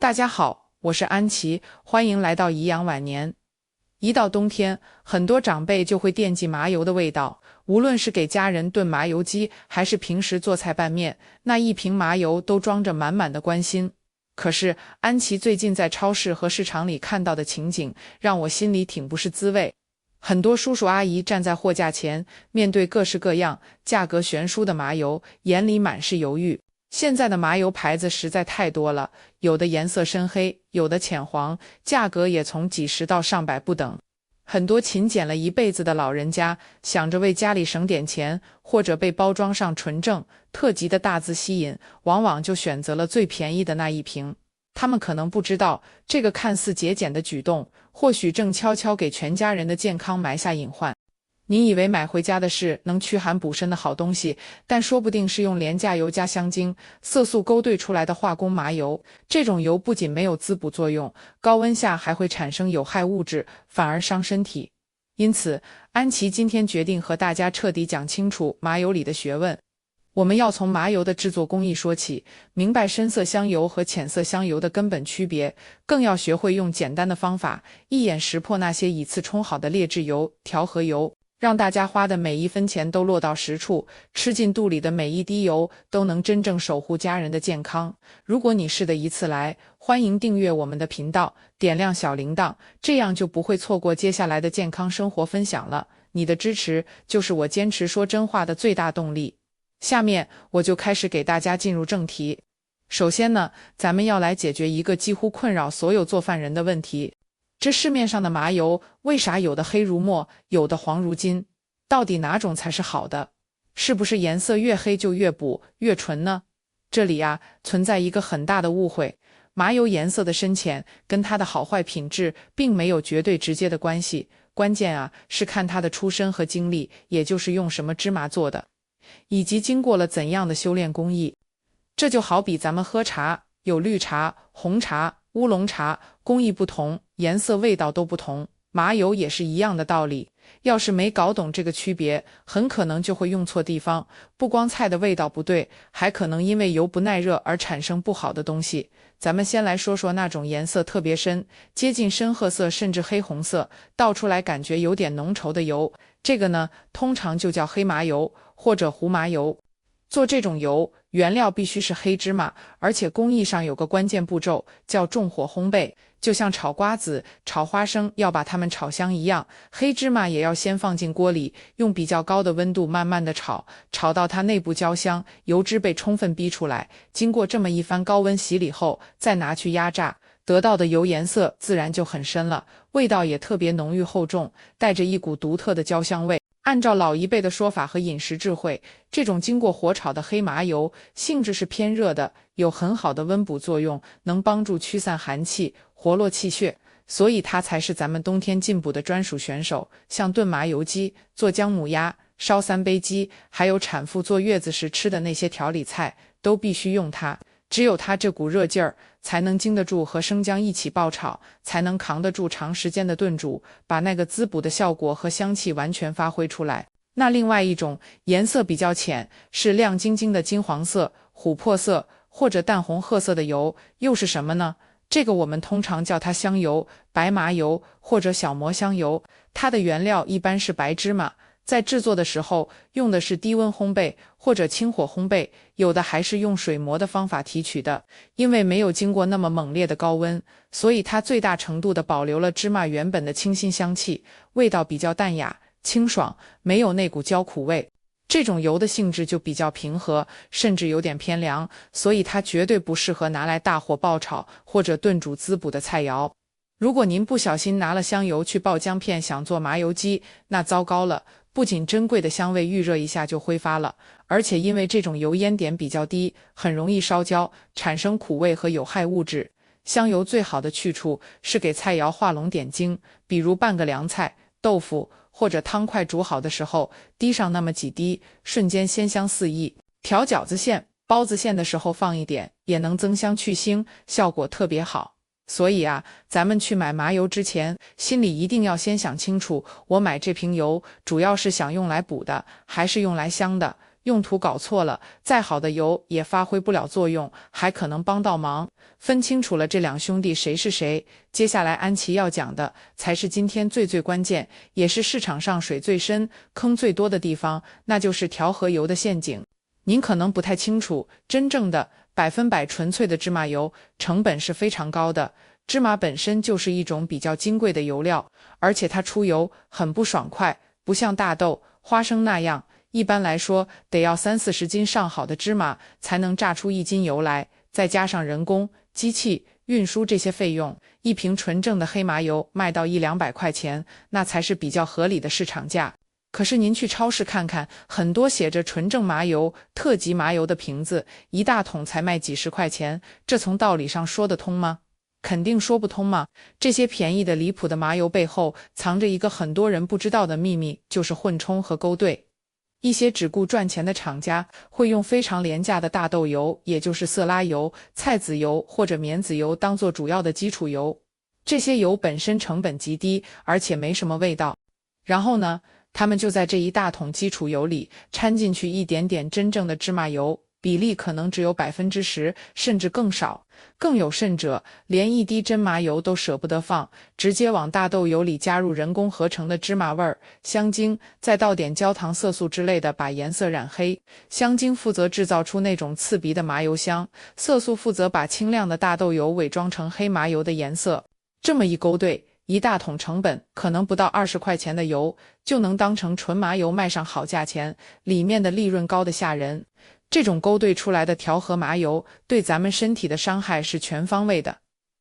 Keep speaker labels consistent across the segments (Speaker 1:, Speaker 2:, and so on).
Speaker 1: 大家好，我是安琪，欢迎来到颐养晚年。一到冬天，很多长辈就会惦记麻油的味道，无论是给家人炖麻油鸡，还是平时做菜拌面，那一瓶麻油都装着满满的关心。可是，安琪最近在超市和市场里看到的情景，让我心里挺不是滋味。很多叔叔阿姨站在货架前，面对各式各样、价格悬殊的麻油，眼里满是犹豫。现在的麻油牌子实在太多了，有的颜色深黑，有的浅黄，价格也从几十到上百不等。很多勤俭了一辈子的老人家，想着为家里省点钱，或者被包装上纯正、特级的大字吸引，往往就选择了最便宜的那一瓶。他们可能不知道，这个看似节俭的举动，或许正悄悄给全家人的健康埋下隐患。你以为买回家的是能驱寒补身的好东西，但说不定是用廉价油加香精、色素勾兑出来的化工麻油。这种油不仅没有滋补作用，高温下还会产生有害物质，反而伤身体。因此，安琪今天决定和大家彻底讲清楚麻油里的学问。我们要从麻油的制作工艺说起，明白深色香油和浅色香油的根本区别，更要学会用简单的方法，一眼识破那些以次充好的劣质油、调和油。让大家花的每一分钱都落到实处，吃进肚里的每一滴油都能真正守护家人的健康。如果你是的一次来，欢迎订阅我们的频道，点亮小铃铛，这样就不会错过接下来的健康生活分享了。你的支持就是我坚持说真话的最大动力。下面我就开始给大家进入正题。首先呢，咱们要来解决一个几乎困扰所有做饭人的问题。这市面上的麻油为啥有的黑如墨，有的黄如金？到底哪种才是好的？是不是颜色越黑就越补越纯呢？这里存在一个很大的误会，麻油颜色的深浅跟它的好坏品质并没有绝对直接的关系，关键是看它的出身和经历，也就是用什么芝麻做的，以及经过了怎样的修炼工艺。这就好比咱们喝茶，有绿茶、红茶、乌龙茶，工艺不同，颜色味道都不同，麻油也是一样的道理。要是没搞懂这个区别，很可能就会用错地方，不光菜的味道不对，还可能因为油不耐热而产生不好的东西。咱们先来说说那种颜色特别深，接近深褐色甚至黑红色，倒出来感觉有点浓稠的油，这个呢，通常就叫黑麻油或者胡麻油。做这种油，原料必须是黑芝麻，而且工艺上有个关键步骤，叫重火烘焙。就像炒瓜子、炒花生要把它们炒香一样，黑芝麻也要先放进锅里，用比较高的温度慢慢的炒，炒到它内部焦香，油脂被充分逼出来。经过这么一番高温洗礼后，再拿去压榨，得到的油颜色自然就很深了，味道也特别浓郁厚重，带着一股独特的焦香味。按照老一辈的说法和饮食智慧，这种经过火炒的黑麻油性质是偏热的，有很好的温补作用，能帮助驱散寒气，活络气血，所以它才是咱们冬天进补的专属选手。像炖麻油鸡、做姜母鸭、烧三杯鸡，还有产妇坐月子时吃的那些调理菜，都必须用它。只有它这股热劲儿，才能经得住和生姜一起爆炒，才能扛得住长时间的炖煮，把那个滋补的效果和香气完全发挥出来。那另外一种颜色比较浅，是亮晶晶的金黄色、琥珀色或者淡红褐色的油，又是什么呢？这个我们通常叫它香油、白麻油或者小磨香油。它的原料一般是白芝麻，在制作的时候用的是低温烘焙或者清火烘焙，有的还是用水磨的方法提取的。因为没有经过那么猛烈的高温，所以它最大程度地保留了芝麻原本的清新香气，味道比较淡雅清爽，没有那股焦苦味。这种油的性质就比较平和，甚至有点偏凉，所以它绝对不适合拿来大火爆炒或者炖煮滋补的菜肴。如果您不小心拿了香油去爆姜片想做麻油鸡，那糟糕了，不仅珍贵的香味预热一下就挥发了，而且因为这种油烟点比较低，很容易烧焦，产生苦味和有害物质。香油最好的去处是给菜肴画龙点睛，比如拌个凉菜、豆腐或者汤快煮好的时候，滴上那么几滴，瞬间鲜香四溢。调饺子馅、包子馅的时候放一点，也能增香去腥，效果特别好。所以咱们去买麻油之前，心里一定要先想清楚，我买这瓶油主要是想用来补的，还是用来香的？用途搞错了，再好的油也发挥不了作用，还可能帮到忙。分清楚了这两兄弟谁是谁，接下来安琪要讲的才是今天最关键，也是市场上水最深、坑最多的地方，那就是调和油的陷阱。您可能不太清楚，真正的100%纯粹的芝麻油成本是非常高的。芝麻本身就是一种比较金贵的油料，而且它出油很不爽快，不像大豆、花生那样，一般来说得要30-40斤上好的芝麻才能榨出1斤油来，再加上人工、机器、运输这些费用，一瓶纯正的黑麻油卖到100-200块钱，那才是比较合理的市场价。可是您去超市看看，很多写着纯正麻油、特级麻油的瓶子，一大桶才卖几十块钱，这从道理上说得通吗？肯定说不通嘛。这些便宜的离谱的麻油背后藏着一个很多人不知道的秘密，就是混充和勾兑。一些只顾赚钱的厂家会用非常廉价的大豆油，也就是色拉油、菜籽油或者棉籽油当做主要的基础油，这些油本身成本极低，而且没什么味道。然后呢，他们就在这一大桶基础油里掺进去一点点真正的芝麻油，比例可能只有10%，甚至更少。更有甚者，连一滴真麻油都舍不得放，直接往大豆油里加入人工合成的芝麻味儿、香精，再倒点焦糖色素之类的，把颜色染黑。香精负责制造出那种刺鼻的麻油香，色素负责把清亮的大豆油伪装成黑麻油的颜色。这么一勾兑，一大桶成本可能不到20块钱的油，就能当成纯麻油卖上好价钱，里面的利润高得吓人。这种勾兑出来的调和麻油对咱们身体的伤害是全方位的。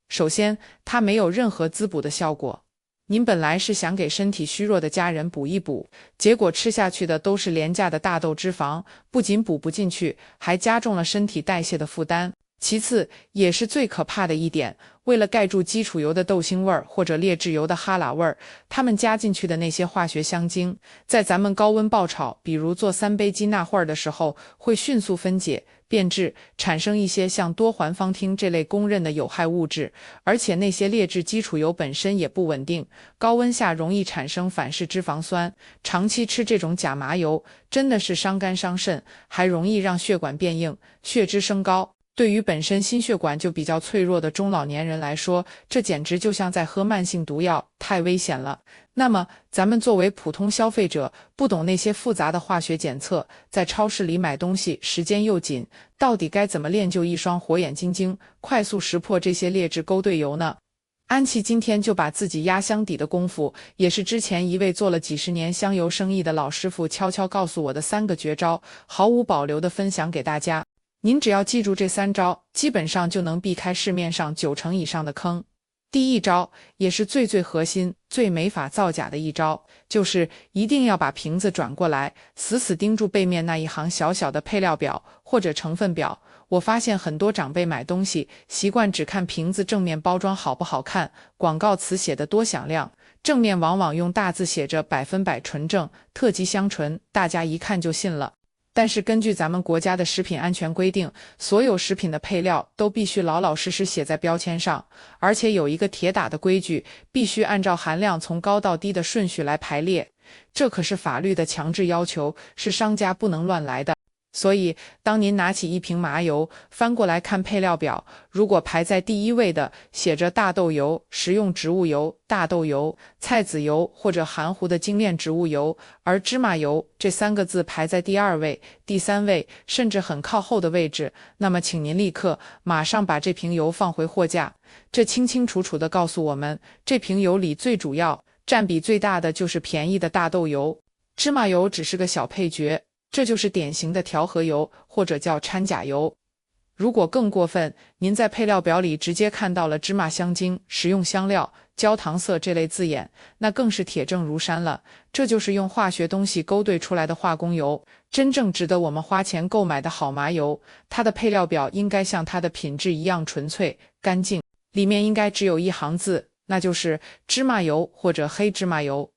Speaker 1: 首先，它没有任何滋补的效果。您本来是想给身体虚弱的家人补一补，结果吃下去的都是廉价的大豆脂肪，不仅补不进去，还加重了身体代谢的负担。其次，也是最可怕的一点，为了盖住基础油的豆腥味儿或者劣质油的哈喇味儿，他们加进去的那些化学香精，在咱们高温爆炒，比如做3杯鸡纳混的时候，会迅速分解、变质，产生一些像多环芳烃这类公认的有害物质。而且那些劣质基础油本身也不稳定，高温下容易产生反式脂肪酸。长期吃这种假麻油，真的是伤肝伤肾，还容易让血管变硬，血脂升高。对于本身心血管就比较脆弱的中老年人来说，这简直就像在喝慢性毒药，太危险了。那么，咱们作为普通消费者，不懂那些复杂的化学检测，在超市里买东西时间又紧，到底该怎么练就一双火眼金睛，快速识破这些劣质勾兑油呢？安琪今天就把自己压箱底的功夫，也是之前一位做了几十年香油生意的老师傅悄悄告诉我的3个绝招，毫无保留地分享给大家。您只要记住这3招，基本上就能避开市面上90%以上的坑。第一招，也是最核心、最没法造假的一招，就是一定要把瓶子转过来，死死盯住背面那一行小小的配料表或者成分表。我发现很多长辈买东西习惯只看瓶子正面包装好不好看，广告词写得多响亮，正面往往用大字写着100%纯正、特级香醇，大家一看就信了。但是根据咱们国家的食品安全规定，所有食品的配料都必须老老实实写在标签上，而且有一个铁打的规矩，必须按照含量从高到低的顺序来排列。这可是法律的强制要求，是商家不能乱来的。所以，当您拿起一瓶麻油，翻过来看配料表，如果排在第1位的写着大豆油、食用植物油、大豆油、菜籽油或者含糊的精炼植物油，而芝麻油这3个字排在第2位、第3位，甚至很靠后的位置，那么请您立刻马上把这瓶油放回货架。这清清楚楚地告诉我们，这瓶油里最主要、占比最大的就是便宜的大豆油，芝麻油只是个小配角。这就是典型的调和油，或者叫掺假油。如果更过分，您在配料表里直接看到了芝麻香精、食用香料、焦糖色这类字眼，那更是铁证如山了。这就是用化学东西勾兑出来的化工油。真正值得我们花钱购买的好麻油，它的配料表应该像它的品质一样纯粹、干净，里面应该只有一行字，那就是芝麻油或者黑芝麻油。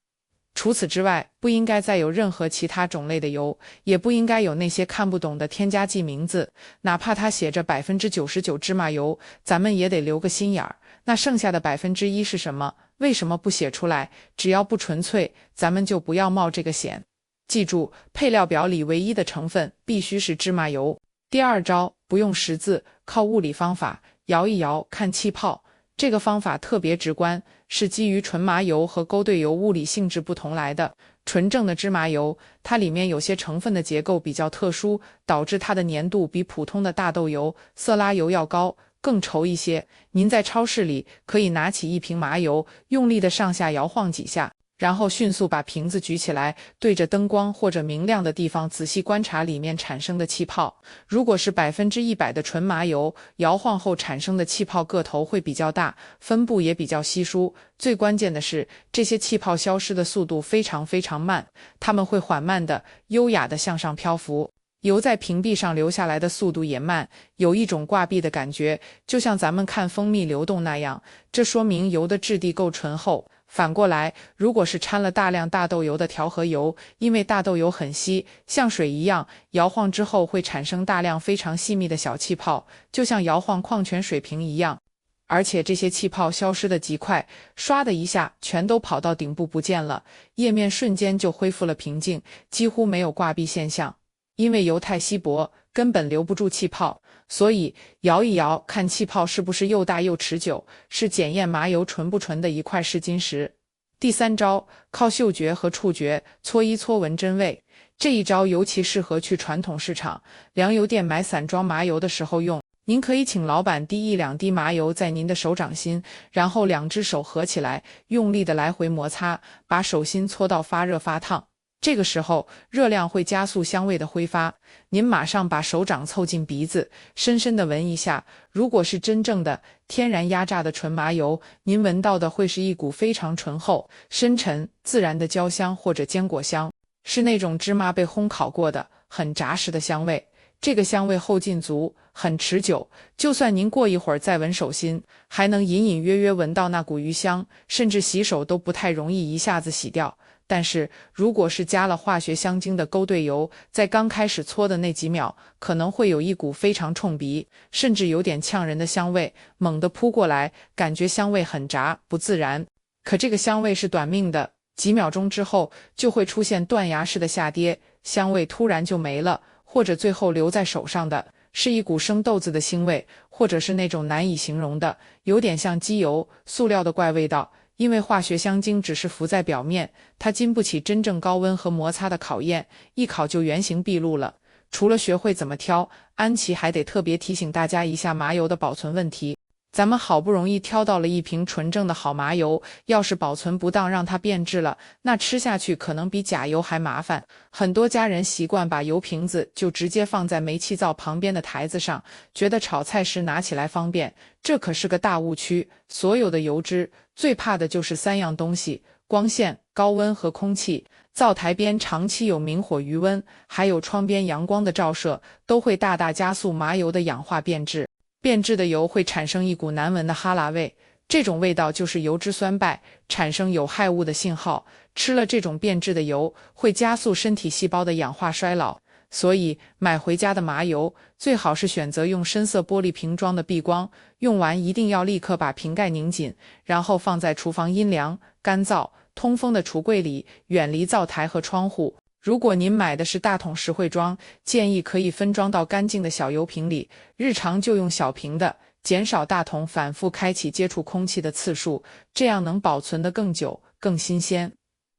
Speaker 1: 除此之外，不应该再有任何其他种类的油，也不应该有那些看不懂的添加剂名字，哪怕它写着99%芝麻油，咱们也得留个心眼儿。那剩下的1%是什么？为什么不写出来？只要不纯粹，咱们就不要冒这个险。记住，配料表里唯一的成分必须是芝麻油。第二招，不用识字，靠物理方法，摇一摇看气泡。这个方法特别直观，是基于纯麻油和勾兑油物理性质不同来的。纯正的芝麻油，它里面有些成分的结构比较特殊，导致它的粘度比普通的大豆油、色拉油要高，更稠一些。您在超市里可以拿起一瓶麻油，用力的上下摇晃几下，然后迅速把瓶子举起来，对着灯光或者明亮的地方仔细观察里面产生的气泡。如果是100%的纯麻油，摇晃后产生的气泡个头会比较大，分布也比较稀疏。最关键的是，这些气泡消失的速度非常非常慢，它们会缓慢的、优雅的向上漂浮。油在瓶壁上流下来的速度也慢，有一种挂壁的感觉，就像咱们看蜂蜜流动那样，这说明油的质地够醇厚。反过来，如果是掺了大量大豆油的调和油，因为大豆油很稀，像水一样，摇晃之后会产生大量非常细密的小气泡，就像摇晃矿泉水瓶一样。而且这些气泡消失的极快，唰的一下全都跑到顶部不见了，液面瞬间就恢复了平静，几乎没有挂壁现象。因为油太稀薄，根本留不住气泡，所以摇一摇看气泡是不是又大又持久，是检验麻油纯不纯的一块试金石。第三招，靠嗅觉和触觉搓一搓闻真味。这一招尤其适合去传统市场、粮油店买散装麻油的时候用。您可以请老板滴1-2滴麻油在您的手掌心，然后2只手合起来，用力的来回摩擦，把手心搓到发热发烫。这个时候，热量会加速香味的挥发，您马上把手掌凑近鼻子，深深地闻一下。如果是真正的天然压榨的纯麻油，您闻到的会是一股非常醇厚、深沉、自然的焦香或者坚果香，是那种芝麻被烘烤过的、很扎实的香味。这个香味后劲足，很持久，就算您过一会儿再闻手心，还能隐隐约约闻到那股余香，甚至洗手都不太容易一下子洗掉。但是如果是加了化学香精的勾兑油，在刚开始搓的那几秒，可能会有一股非常冲鼻，甚至有点呛人的香味，猛地扑过来，感觉香味很杂，不自然。可这个香味是短命的，几秒钟之后就会出现断崖式的下跌，香味突然就没了，或者最后留在手上的是一股生豆子的腥味，或者是那种难以形容的，有点像机油、塑料的怪味道。因为化学香精只是浮在表面，它经不起真正高温和摩擦的考验，一烤就原形毕露了。除了学会怎么挑，安琪还得特别提醒大家一下麻油的保存问题。咱们好不容易挑到了一瓶纯正的好麻油，要是保存不当让它变质了，那吃下去可能比假油还麻烦。很多家人习惯把油瓶子就直接放在煤气灶旁边的台子上，觉得炒菜时拿起来方便，这可是个大误区。所有的油脂最怕的就是3样东西：光线、高温和空气。灶台边长期有明火余温，还有窗边阳光的照射，都会大大加速麻油的氧化变质。变质的油会产生一股难闻的哈喇味，这种味道就是油脂酸败，产生有害物的信号。吃了这种变质的油，会加速身体细胞的氧化衰老。所以买回家的麻油最好是选择用深色玻璃瓶装的避光，用完一定要立刻把瓶盖拧紧，然后放在厨房阴凉、干燥、通风的橱柜里，远离灶台和窗户。如果您买的是大桶实惠装，建议可以分装到干净的小油瓶里，日常就用小瓶的，减少大桶反复开启接触空气的次数，这样能保存得更久、更新鲜。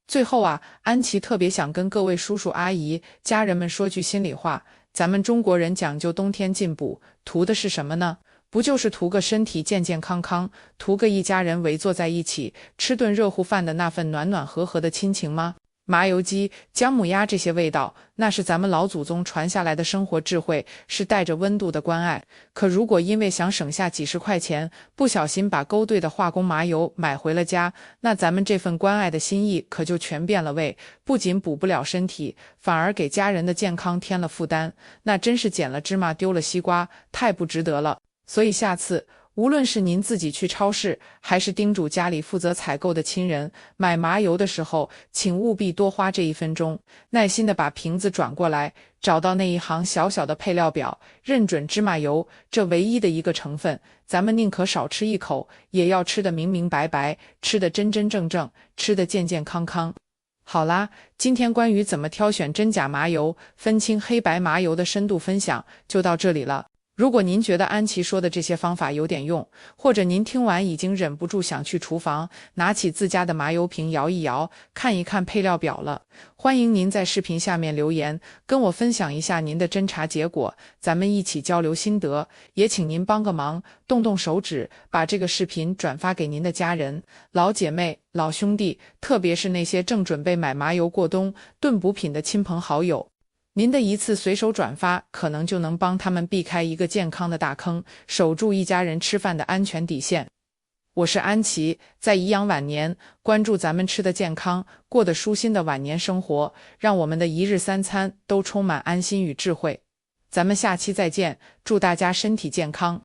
Speaker 1: 最后啊，安琪特别想跟各位叔叔阿姨、家人们说句心里话，咱们中国人讲究冬天进补，图的是什么呢？不就是图个身体健健康康，图个一家人围坐在一起，吃顿热乎饭的那份暖暖和和的亲情吗？麻油鸡、姜母鸭这些味道，那是咱们老祖宗传下来的生活智慧，是带着温度的关爱。可如果因为想省下几十块钱，不小心把勾兑的化工麻油买回了家，那咱们这份关爱的心意可就全变了味，不仅补不了身体，反而给家人的健康添了负担，那真是捡了芝麻丢了西瓜，太不值得了。所以下次无论是您自己去超市，还是叮嘱家里负责采购的亲人，买麻油的时候，请务必多花这1分钟，耐心地把瓶子转过来，找到那一行小小的配料表，认准芝麻油这唯一的一个成分，咱们宁可少吃一口，也要吃得明明白白，吃得真真正正，吃得健健康康。好啦，今天关于怎么挑选真假麻油、分清黑白麻油的深度分享就到这里了。如果您觉得安琪说的这些方法有点用，或者您听完已经忍不住想去厨房拿起自家的麻油瓶摇一摇，看一看配料表了，欢迎您在视频下面留言，跟我分享一下您的侦查结果，咱们一起交流心得。也请您帮个忙，动动手指，把这个视频转发给您的家人、老姐妹、老兄弟，特别是那些正准备买麻油过冬炖补品的亲朋好友。您的一次随手转发，可能就能帮他们避开一个健康的大坑，守住一家人吃饭的安全底线。我是安琪，在颐养晚年，关注咱们吃的健康，过得舒心的晚年生活，让我们的一日三餐都充满安心与智慧。咱们下期再见，祝大家身体健康。